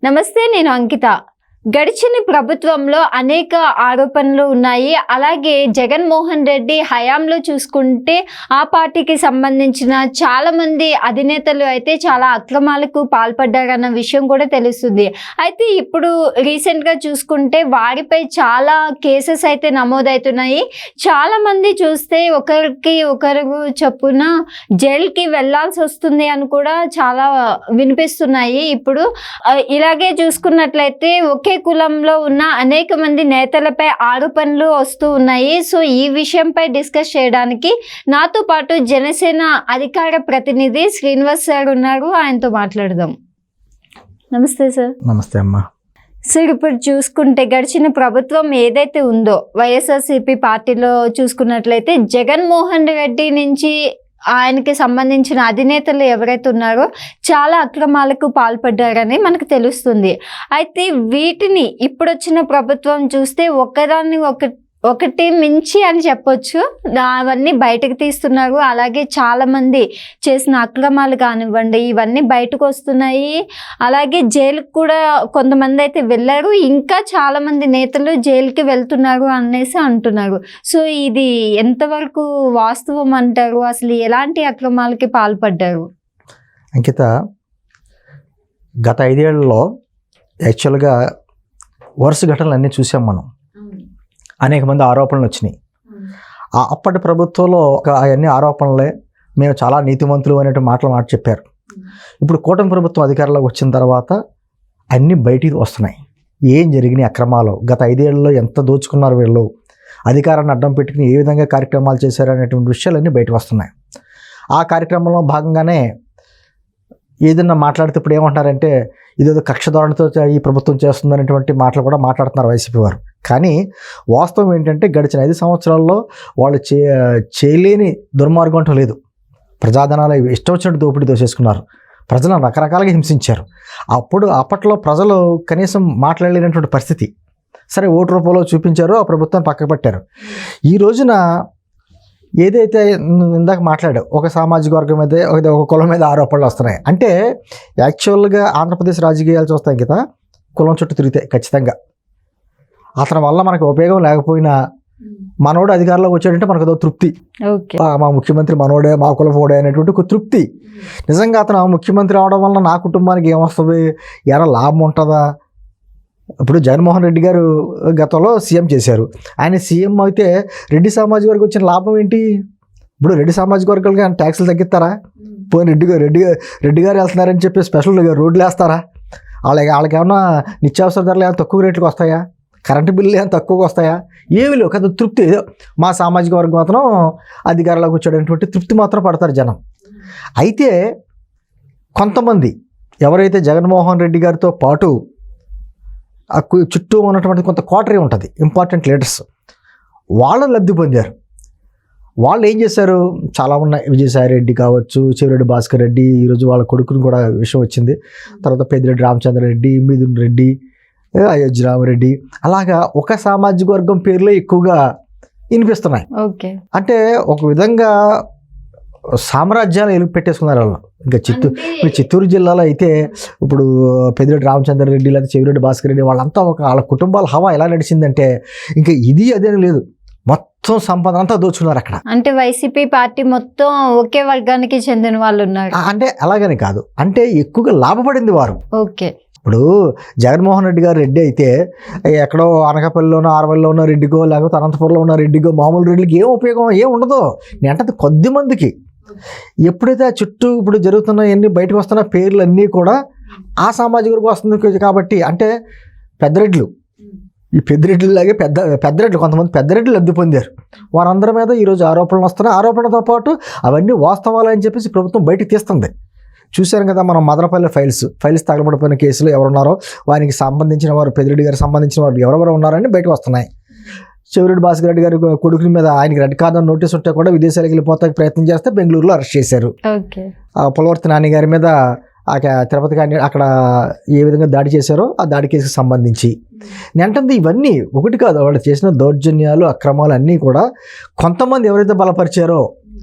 నమస్తే, నేను అంకిత. గడిచిన ప్రభుత్వంలో అనేక ఆరోపణలు ఉన్నాయి. అలాగే జగన్మోహన్ రెడ్డి హయాంలో చూసుకుంటే ఆ పార్టీకి సంబంధించిన చాలామంది అధినేతలు అయితే చాలా అక్రమాలకు పాల్పడ్డారన్న విషయం కూడా తెలుస్తుంది. అయితే ఇప్పుడు రీసెంట్గా చూసుకుంటే వారిపై చాలా కేసెస్ అయితే నమోదవుతున్నాయి. చాలామంది చూస్తే ఒకరు చొప్పున జైలుకి వెళ్లాల్సి వస్తుంది అని కూడా చాలా వినిపిస్తున్నాయి. ఇప్పుడు ఇలాగే చూసుకున్నట్లయితే ఒకే కులంలో ఉన్న అనేక మంది నేతలపై ఆరోపణలు వస్తూ ఉన్నాయి. సో ఈ విషయంపై డిస్కస్ చేయడానికి నాతో పాటు జనసేన అధికార ప్రతినిధి శ్రీనివాస్ సార్ ఉన్నారు. ఆయనతో మాట్లాడదాం. నమస్తే సార్. నమస్తే అమ్మా. సార్, ఇప్పుడు చూసుకుంటే గడిచిన ప్రభుత్వం ఏదైతే ఉందో వైఎస్ఆర్సీపీ పార్టీలో చూసుకున్నట్లయితే జగన్మోహన్ రెడ్డి నుంచి ఆయనకి సంబంధించిన అధినేతలు ఎవరైతే ఉన్నారో చాలా అక్రమాలకు పాల్పడ్డారని మనకు తెలుస్తుంది. అయితే వీటిని ఇప్పుడు వచ్చిన ప్రభుత్వం చూస్తే ఒకటి మించి అని చెప్పొచ్చు, అవన్నీ బయటకు తీస్తున్నారు. అలాగే చాలామంది చేసిన అక్రమాలు కానివ్వండి ఇవన్నీ బయటకు వస్తున్నాయి. అలాగే జైలుకు కూడా కొంతమంది అయితే వెళ్ళారు, ఇంకా చాలామంది నేతలు జైలుకి వెళ్తున్నారు అనేసి అంటున్నారు. సో ఇది ఎంతవరకు వాస్తవం అంటారు? అసలు ఎలాంటి అక్రమాలకి పాల్పడ్డారు? అంకిత, గత 5 ఏళ్లలో యాక్చువల్గా వరుస ఘటనలు అన్నీ చూసాం మనం. అనేక మంది ఆరోపణలు వచ్చినాయి. అప్పటి ప్రభుత్వంలో అవన్నీ ఆరోపణలే, మేము చాలా నీతిమంతులు అనేటువంటి మాట చెప్పారు. ఇప్పుడు కూటమి ప్రభుత్వం అధికారంలోకి వచ్చిన తర్వాత అన్నీ బయటికి వస్తున్నాయి. ఏం జరిగినాయి అక్రమాలు, గత 5 ఏళ్లలో ఎంత దోచుకున్నారు వీళ్ళు, అధికారాన్ని అడ్డం పెట్టుకుని ఏ విధంగా కార్యక్రమాలు చేశారు అనేటువంటి విషయాలన్నీ బయటకు వస్తున్నాయి. ఆ కార్యక్రమంలో భాగంగానే ఏదన్నా మాట్లాడితే ఇప్పుడు ఏమంటారంటే ఇదేదో కక్ష ధోరణితో ఈ ప్రభుత్వం చేస్తుంది అనేటువంటి మాటలు కూడా మాట్లాడుతున్నారు వైసీపీ వారు. కానీ వాస్తవం ఏంటంటే గడిచిన 5 సంవత్సరాల్లో వాళ్ళు చేయలేని దుర్మార్గం అంటూ లేదు. ప్రజాధనాలు ఇష్టం వచ్చినట్టు దోపిడీ దోసేసుకున్నారు, ప్రజలను రకరకాలుగా హింసించారు. అప్పట్లో ప్రజలు కనీసం మాట్లాడలేనటువంటి పరిస్థితి. సరే, ఓటు రూపంలో చూపించారో ఆ ప్రభుత్వాన్ని పక్కకు పెట్టారు. ఈ రోజున ఏదైతే ఇందాక మాట్లాడావు, ఒక సామాజిక వర్గం మీద ఒక కులం మీద ఆరోపణలు వస్తున్నాయి అంటే యాక్చువల్గా ఆంధ్రప్రదేశ్ రాజకీయాలు చూస్తాం కదా, కులం చుట్టూ తిరిగితే ఖచ్చితంగా అతని వల్ల మనకు ఉపయోగం లేకపోయినా మనోడు అధికారంలోకి వచ్చాడంటే మనకు అదో తృప్తి. మా ముఖ్యమంత్రి మనోడే, మా కులపోడే అనేటువంటి ఒక తృప్తి. నిజంగా అతను ముఖ్యమంత్రి అవడం వల్ల నా కుటుంబానికి ఏమొస్తుంది, ఎలా లాభం ఉంటుందా? ఇప్పుడు జగన్మోహన్ రెడ్డి గారు గతంలో సీఎం చేశారు. ఆయన సీఎం అయితే రెడ్డి సామాజిక వర్గం వచ్చిన లాభం ఏంటి? ఇప్పుడు రెడ్డి సామాజిక వర్గాలకి ఆయన ట్యాక్సులు తగ్గిస్తారా? పోనీ రెడ్డి గారు వెళ్తున్నారని చెప్పి స్పెషల్ రోడ్లు వేస్తారా? వాళ్ళకి ఏమన్నా నిత్యావసర ధరలు ఏమైనా తక్కువ రేట్లకు వస్తాయా? కరెంటు బిల్లు ఏమైనా తక్కువగా వస్తాయా? ఏమి లేవు కదా. తృప్తి, మా సామాజిక వర్గం మాత్రం అధికారంలోకి వచ్చేటటువంటి తృప్తి మాత్రం పడతారు జనం. అయితే కొంతమంది ఎవరైతే జగన్మోహన్ రెడ్డి గారితో పాటు చుట్టూ ఉన్నటువంటి కొంత కోటరీ ఉంటుంది, ఇంపార్టెంట్ లీడర్స్, వాళ్ళు లబ్ధి పొందారు. వాళ్ళు ఏం చేశారు? చాలా ఉన్నాయి. విజయసాయి రెడ్డి కావచ్చు, చెవిరెడ్డి భాస్కర్ రెడ్డి, ఈరోజు వాళ్ళ కొడుకుని కూడా విషయం వచ్చింది. తర్వాత పెద్దిరెడ్డి రామచంద్ర రెడ్డి, మిథున్ రెడ్డి, అయోధ్య రామరెడ్డి, అలాగా ఒక సామాజిక వర్గం పేర్లే ఎక్కువగా వినిపిస్తున్నాయి. అంటే ఒక విధంగా సామ్రాజ్యాలు ఎలుగు పెట్టేసుకున్నారు వాళ్ళు. ఇంకా చిత్తూరు జిల్లాలో అయితే ఇప్పుడు పెద్దిరెడ్డి రామచంద్ర రెడ్డి లేదా చెవిరెడ్డి భాస్కర్ రెడ్డి వాళ్ళంతా వాళ్ళ కుటుంబాల హవా ఎలా నడిచిందంటే ఇంకా ఇది అదేం లేదు, మొత్తం సంపద అంతా దోచుకున్నారు అక్కడ. అంటే వైసీపీ పార్టీ మొత్తం ఒకే వర్గానికి చెందిన వాళ్ళు ఉన్నారు అంటే అలాగని కాదు, అంటే ఎక్కువగా లాభపడింది వారు. ఓకే. ఇప్పుడు జగన్మోహన్ రెడ్డి గారు రెడ్డి అయితే ఎక్కడో అనకాపల్లిలోనో ఆరవల్లిలోనో రెడ్డిగో, లేకపోతే అనంతపురంలో ఉన్న రెడ్డిగో, మామూలు రెడ్డికి ఏం ఉపయోగం ఏం ఉండదు. అంటే కొద్ది మందికి ఎప్పుడైతే ఆ చుట్టూ ఇప్పుడు జరుగుతున్న ఎన్ని బయటకు వస్తున్న పేర్లు అన్నీ కూడా ఆ సామాజిక వర్గం వస్తుంది కాబట్టి, అంటే పెద్దరెడ్లు, ఈ పెద్దిరెడ్డిలాగే పెద్దరెడ్లు కొంతమంది పెద్దరెడ్లు లబ్ధి పొందారు. వారందరి మీద ఈరోజు ఆరోపణలు వస్తున్నాయి. ఆరోపణలతో పాటు అవన్నీ వాస్తవాలు అని చెప్పేసి ప్రభుత్వం బయటకు తీస్తుంది. చూశారు కదా మనం మదనపల్లి ఫైల్స్ తగలబడిపోయిన కేసులో ఎవరున్నారో వారికి సంబంధించిన వారు, పెద్దిరెడ్డి గారికి సంబంధించిన వారు ఎవరెవరు ఉన్నారని బయటకు వస్తున్నాయి. చెవిరెడ్డి భాస్కర్ రెడ్డి గారి కొడుకుని మీద ఆయనకి రెడ్ కార్నర్ నోటీస్ ఉంటే కూడా విదేశాలకు వెళ్ళిపోతానికి ప్రయత్నం చేస్తే బెంగళూరులో అరెస్ట్ చేశారు. పులవర్తి నాని గారి మీద తిరుపతి అక్కడ ఏ విధంగా దాడి చేశారో ఆ దాడి కేసుకు సంబంధించి నేనంటుంది ఇవన్నీ ఒకటి కాదు, వాళ్ళు చేసిన దౌర్జన్యాలు అక్రమాలు అన్నీ కూడా కొంతమంది ఎవరైతే బలపరిచారో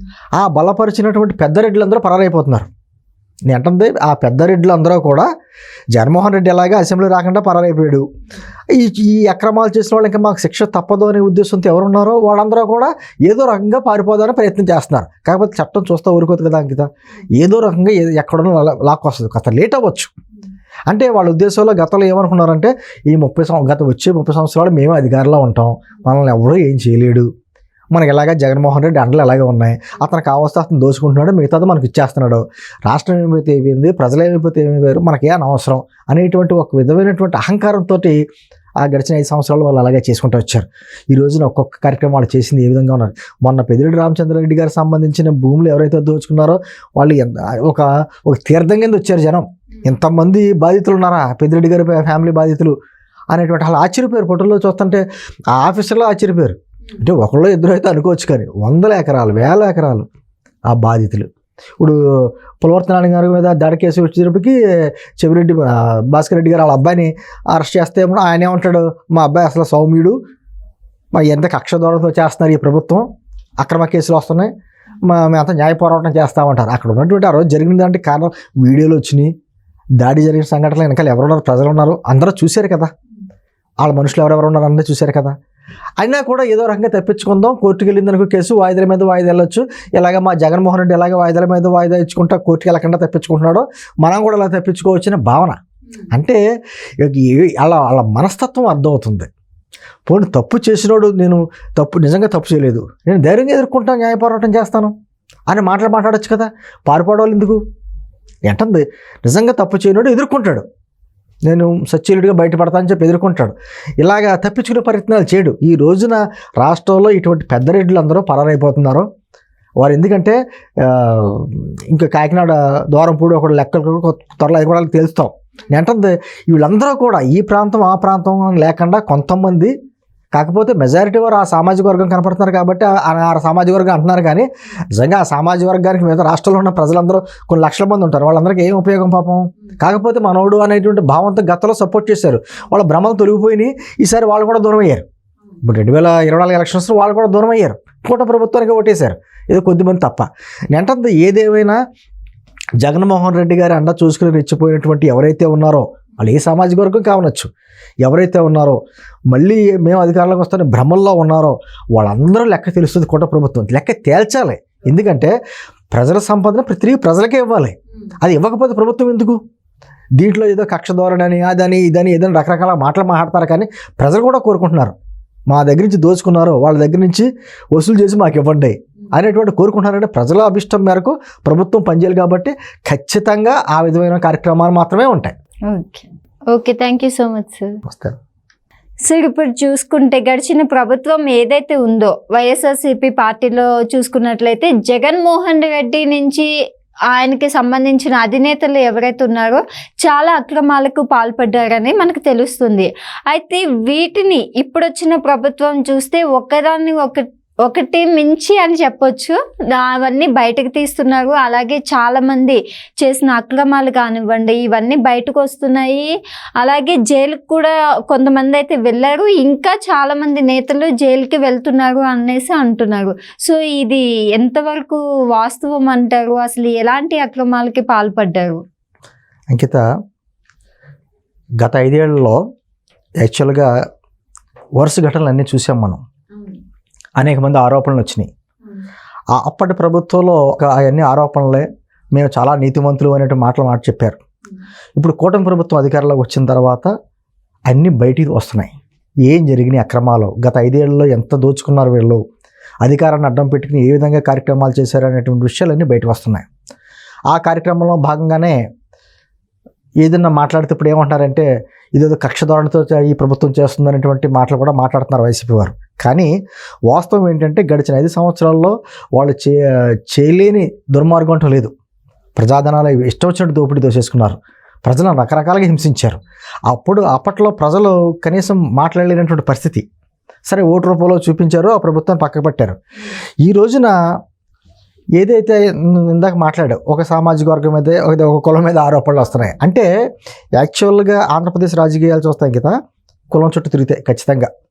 ఆ బలపరిచినటువంటి పెద్ద రెడ్లందరూ పరారైపోతున్నారు. నేను అంటుంది ఆ పెద్ద రెడ్డిలు అందరూ కూడా జగన్మోహన్ రెడ్డి ఎలాగా అసెంబ్లీ రాకుండా పరారైపోయాడు, ఈ అక్రమాలు చేసిన వాళ్ళు ఇంకా మాకు శిక్ష తప్పదు అనే ఉద్దేశంతో ఎవరున్నారో వాళ్ళందరూ కూడా ఏదో రకంగా పారిపోదాలని ప్రయత్నం చేస్తున్నారు. కాకపోతే చట్టం చూస్తా ఊరుకోదు కదా అంకిత, ఏదో రకంగా ఎక్కడో లాక్కొస్తుంది, కాస్త లేట్ అవ్వచ్చు. అంటే వాళ్ళ ఉద్దేశంలో గతంలో ఏమనుకున్నారంటే గత వచ్చే 30 సంవత్సరాలు మేము అధికారంలో ఉంటాం, మనల్ని ఎవడూ ఏం చేయలేడు, మనకి ఎలాగా జగన్మోహన్ రెడ్డి అండలు ఎలాగే ఉన్నాయి, అతను కావస్తే అతను దోచుకుంటున్నాడు, మిగతాది మనకి ఇచ్చేస్తున్నాడు, రాష్ట్రం ఏమైతే ఏమైంది, ప్రజలు ఏమైపోతే ఏమైపోయారు, మనకి ఏం అవసరం అనేటువంటి ఒక విధమైనటువంటి అహంకారంతో ఆ గడిచిన 5 సంవత్సరాలు వాళ్ళు అలాగే చేసుకుంటూ వచ్చారు. ఈ రోజున ఒక్కొక్క కార్యక్రమం వాళ్ళు చేసింది ఏ విధంగా ఉన్నారు. మొన్న పెద్దిరెడ్డి రామచంద్రారెడ్డి గారికి సంబంధించిన భూములు ఎవరైతే దోచుకున్నారో వాళ్ళు ఒక తీర్థం కింద వచ్చారు జనం. ఎంతమంది బాధితులు ఉన్నారా పెద్దిరెడ్డి గారి ఫ్యామిలీ బాధితులు అనేటువంటి వాళ్ళు ఆశ్చర్యపోయారు. ఫోటోలో చూస్తుంటే ఆ ఆఫీసర్లో ఆశ్చర్యపోయారు. అంటే ఒకళ్ళు ఇద్దరు అయితే అనుకోవచ్చు, కానీ 100 ఎకరాలు 1000 ఎకరాలు ఆ బాధితులు. ఇప్పుడు పులవర్తి నారాయణ గారి మీద దాడి కేసు వచ్చేటప్పటికి చెవిరెడ్డి భాస్కర్ రెడ్డి గారు వాళ్ళ అబ్బాయిని అరెస్ట్ చేస్తే ఆయన ఏమంటాడు, మా అబ్బాయి అసలు సౌమ్యుడు, మా ఎంత కక్ష దూరంతో చేస్తున్నారు ఈ ప్రభుత్వం, అక్రమ కేసులు వస్తున్నాయి, మేమంతా న్యాయ పోరాటం చేస్తామంటారు. అక్కడ ఉన్నటువంటి ఆ రోజు జరిగిన దాంట్లో కారణం వీడియోలు వచ్చినాయి, దాడి జరిగిన సంఘటనలు వెనకాల ఎవరున్నారు, ప్రజలు ఉన్నారు, అందరూ చూశారు కదా, వాళ్ళ మనుషులు ఎవరెవరు ఉన్నారు అందరూ చూశారు కదా. అయినా కూడా ఏదో రకంగా తప్పించుకుందాం, కోర్టుకు వెళ్ళిందనుకో కేసు వాయిదాల మీద వాయిదా వెళ్ళొచ్చు, ఇలాగ మా జగన్మోహన్ రెడ్డి ఎలాగ వాయిదాల మీద వాయిదా ఇచ్చుకుంటా కోర్టుకి వెళ్ళకుండా తప్పించుకుంటున్నాడో మనం కూడా అలా తప్పించుకోవచ్చు అనే భావన. అంటే వాళ్ళ మనస్తత్వం అర్థమవుతుంది. పోనీ తప్పు చేసినోడు నేను నిజంగా తప్పు చేయలేదు, నేను ధైర్యంగా ఎదుర్కొంటాను, న్యాయ పోరాటం చేస్తాను అని మాట్లాడొచ్చు కదా. పారిపోవడం ఎందుకు? ఏంటంది నిజంగా తప్పు చేయనోడు ఎదుర్కొంటాడు, నేను సచ్చీలుడిగా బయటపడతానని చెప్పి ఎదుర్కొంటాడు. ఇలాగా తప్పించుకునే ప్రయత్నాలు చేయడు. ఈ రోజున రాష్ట్రంలో ఇటువంటి పెద్ద రెడ్డిలు అందరూ పరారైపోతున్నారు. వారు ఎందుకంటే ఇంకా కాకినాడ దూరంపూడి ఒక లెక్కలు త్వరలో అది కూడా తెలుస్తాం. ఏంటంటే వీళ్ళందరూ కూడా ఈ ప్రాంతం ఆ ప్రాంతం లేకుండా కొంతమంది, కాకపోతే మెజారిటీ వారు ఆ సామాజిక వర్గం కనపడుతున్నారు కాబట్టి ఆ సామాజిక వర్గం అంటున్నారు. కానీ నిజంగా ఆ సామాజిక వర్గానికి మిగతా రాష్ట్రంలో ఉన్న ప్రజలందరూ కొన్ని లక్షల మంది ఉంటారు, వాళ్ళందరికీ ఏం ఉపయోగం పాపం. కాకపోతే మనోడు అనేటువంటి భావంతో గతంలో సపోర్ట్ చేశారు, వాళ్ళ భ్రమలు తొలగిపోయినాయి. ఈసారి వాళ్ళు కూడా దూరం అయ్యారు. ఇప్పుడు 2024 ఎలక్షన్స్ వాళ్ళు కూడా దూరం అయ్యారు, కూటమి ప్రభుత్వానికి ఓటేశారు, ఏదో కొద్దిమంది తప్ప. ఏంటంటే ఏదేమైనా జగన్మోహన్ రెడ్డి గారి అండ చూసుకుని రెచ్చిపోయినటువంటి ఎవరైతే ఉన్నారో వాళ్ళు ఏ సామాజిక వర్గం కావనొచ్చు, ఎవరైతే ఉన్నారో మళ్ళీ మేము అధికారంలోకి వస్తానే భ్రమల్లో ఉన్నారో వాళ్ళందరూ లెక్క తెలుస్తుంది కూటమి ప్రభుత్వం. లెక్క తేల్చాలి. ఎందుకంటే ప్రజల సంపదన తిరిగి ప్రజలకే ఇవ్వాలి. అది ఇవ్వకపోతే ప్రభుత్వం ఎందుకు? దీంట్లో ఏదో కక్ష ధోరణి అదని ఇదని ఏదైనా రకరకాల మాటలు మాట్లాడతారు. కానీ ప్రజలు కూడా కోరుకుంటున్నారు, మా దగ్గర నుంచి దోచుకున్నారు, వాళ్ళ దగ్గర నుంచి వసూలు చేసి మాకు ఇవ్వండి అనేటువంటి కోరుకుంటున్నారంటే ప్రజల అభిష్టం మేరకు ప్రభుత్వం పనిచేయాలి. కాబట్టి ఖచ్చితంగా ఆ విధమైన కార్యక్రమాలు మాత్రమే ఉంటాయి. Okay, thank you so much sir. వస్తారు సార్, ఇప్పుడు చూసుకుంటే గడిచిన ప్రభుత్వం ఏదైతే ఉందో వైఎస్ఆర్సీపీ పార్టీలో చూసుకున్నట్లయితే జగన్మోహన్ రెడ్డి నుంచి ఆయనకి సంబంధించిన అధినేతలు ఎవరైతే ఉన్నారో చాలా అక్రమాలకు పాల్పడ్డారని మనకు తెలుస్తుంది. అయితే వీటిని ఇప్పుడు వచ్చిన ప్రభుత్వం చూస్తే ఒకటి మించి అని చెప్పొచ్చు, అవన్నీ బయటకు తీస్తున్నారు. అలాగే చాలామంది చేసిన అక్రమాలు కానివ్వండి ఇవన్నీ బయటకు వస్తున్నాయి. అలాగే జైలుకు కూడా కొంతమంది అయితే వెళ్ళారు, ఇంకా చాలామంది నేతలు జైలుకి వెళ్తున్నారు అనేసి అంటున్నారు. సో ఇది ఎంతవరకు వాస్తవం అంటారు? అసలు ఎలాంటి అక్రమాలకి పాల్పడ్డారు? అంకిత, గత 5 ఏళ్లలో యాక్చువల్గా వరుస ఘటనలు అన్నీ చూసాం మనం. అనేక మంది ఆరోపణలు వచ్చినాయి. అప్పటి ప్రభుత్వంలో అవన్నీ ఆరోపణలే, మేము చాలా నీతిమంతులు అనేటువంటి మాట చెప్పారు. ఇప్పుడు కూటమి ప్రభుత్వం అధికారంలోకి వచ్చిన తర్వాత అన్నీ బయటికి వస్తున్నాయి. ఏం జరిగినాయి అక్రమాలు, గత 5 ఏళ్లలో ఎంత దోచుకున్నారు వీళ్ళు, అధికారాన్ని అడ్డం పెట్టుకుని ఏ విధంగా కార్యక్రమాలు చేశారు అనేటువంటి విషయాలన్నీ బయటకు వస్తున్నాయి. ఆ కార్యక్రమంలో భాగంగానే ఏదన్నా మాట్లాడితే ఇప్పుడు ఏమంటారంటే ఇదేదో కక్ష ధోరణితో ఈ ప్రభుత్వం చేస్తుంది అనేటువంటి మాటలు కూడా మాట్లాడుతున్నారు వైసీపీ వారు. కానీ వాస్తవం ఏంటంటే గడిచిన 5 సంవత్సరాల్లో వాళ్ళు చేయలేని దుర్మార్గం అంటూ లేదు. ప్రజాధనాలు ఇష్టం వచ్చినట్టు దోపిడీ దోసేసుకున్నారు, ప్రజలను రకరకాలుగా హింసించారు. అప్పట్లో ప్రజలు కనీసం మాట్లాడలేనటువంటి పరిస్థితి. సరే, ఓటు రూపంలో చూపించారు, ఆ ప్రభుత్వాన్ని పక్కకు పెట్టారు. ఈ రోజున ఏదైతే ఇందాక మాట్లాడావు, ఒక సామాజిక వర్గం మీద ఒక కులం మీద ఆరోపణలు వస్తున్నాయి అంటే యాక్చువల్గా ఆంధ్రప్రదేశ్ రాజకీయాలు చూస్తాం కదా, కులం చుట్టూ తిరిగితే ఖచ్చితంగా